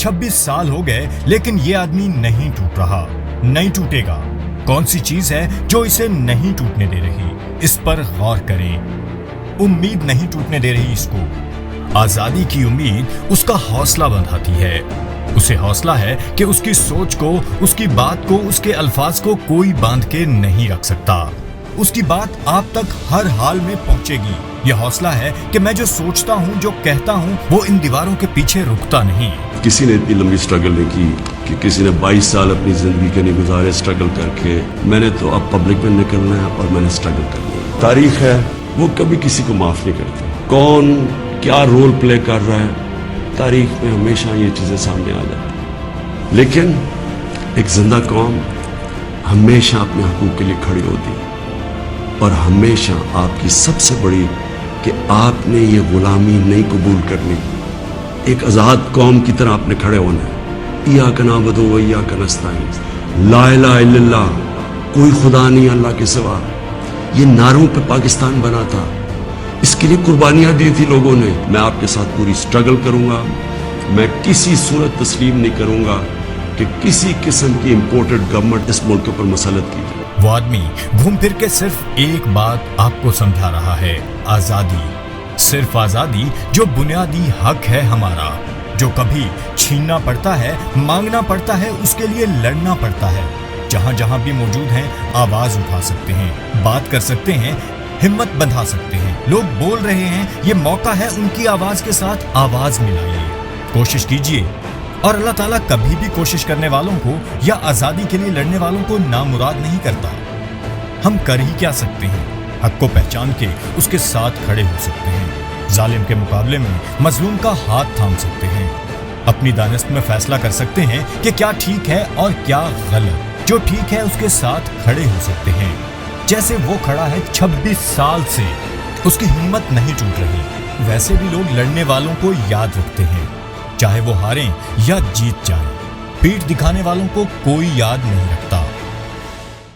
26 साल हो गए लेकिन ये आदमी नहीं टूट रहा, नहीं टूटेगा। कौन सी चीज है जो इसे नहीं टूटने दे रही? इस पर गौर करें। उम्मीद नहीं टूटने दे रही इसको। आजादी की उम्मीद उसका हौसला बंधाती है। उसे हौसला है कि उसकी सोच को, उसकी बात को, उसके अल्फाज को कोई बांध के नहीं रख सकता। उसकी बात आप तक हर हाल में पहुंचेगी। यह हौसला है कि मैं जो सोचता हूं, जो कहता हूं, वो इन दीवारों के पीछे रुकता नहीं। किसी ने इतनी लंबी स्ट्रगल नहीं की कि किसी ने 22 साल अपनी जिंदगी के नहीं गुजारे स्ट्रगल करके। मैंने तो अब पब्लिक में निकलना है और मैंने स्ट्रगल करना है। तारीख है वो कभी किसी को माफ नहीं करती। कौन क्या रोल प्ले कर रहा है, तारीख में हमेशा ये चीजें सामने आ जाती। लेकिन एक जिंदा कौम हमेशा अपने हकूक के लिए खड़ी होती है और हमेशा आपकी सबसे बड़ी कि आपने ये गुलामी नहीं कबूल करनी। एक आज़ाद कौम की तरह आपने खड़े होना है। इय्याका नअबुदु व इय्याका नस्तईन, ला इलाहा इल्लल्लाह, कोई खुदा नहीं अल्लाह के सिवा। ये नारों पे पाकिस्तान बना था, इसके लिए कुर्बानियां दी थी लोगों ने। मैं आपके साथ पूरी स्ट्रगल करूंगा। मैं किसी सूरत तस्लीम नहीं करूंगा कि किसी किस्म की इंपोर्टेड गवर्नमेंट इस मुल्क के ऊपर मुसल्लत की जाए। वो आदमी घूम फिर के सिर्फ एक बात आपको समझा रहा है, आजादी। सिर्फ आजादी जो बुनियादी हक है हमारा, जो कभी छीनना पड़ता है, मांगना पड़ता है, उसके लिए लड़ना पड़ता है। जहां जहां भी मौजूद हैं आवाज उठा सकते हैं, बात कर सकते हैं, हिम्मत बंधा सकते हैं। लोग बोल रहे हैं, ये मौका है उनकी आवाज के साथ आवाज मिलाइए। कोशिश कीजिए और अल्लाह ताला कभी भी कोशिश करने वालों को या आजादी के लिए लड़ने वालों को नामुराद नहीं करता। हम कर ही क्या सकते हैं? हक को पहचान के उसके साथ खड़े हो सकते हैं। जालिम के मुकाबले में मजलूम का हाथ थाम सकते हैं। अपनी दानिस्त में फैसला कर सकते हैं कि क्या ठीक है और क्या गलत। जो ठीक है उसके साथ खड़े हो सकते हैं। जैसे वो खड़ा है 26 साल से, उसकी हिम्मत नहीं टूट रही। वैसे भी लोग लड़ने वालों को याद रखते हैं, चाहे वो हारें या जीत जाएं। पीठ दिखाने वालों को कोई याद नहीं रखता।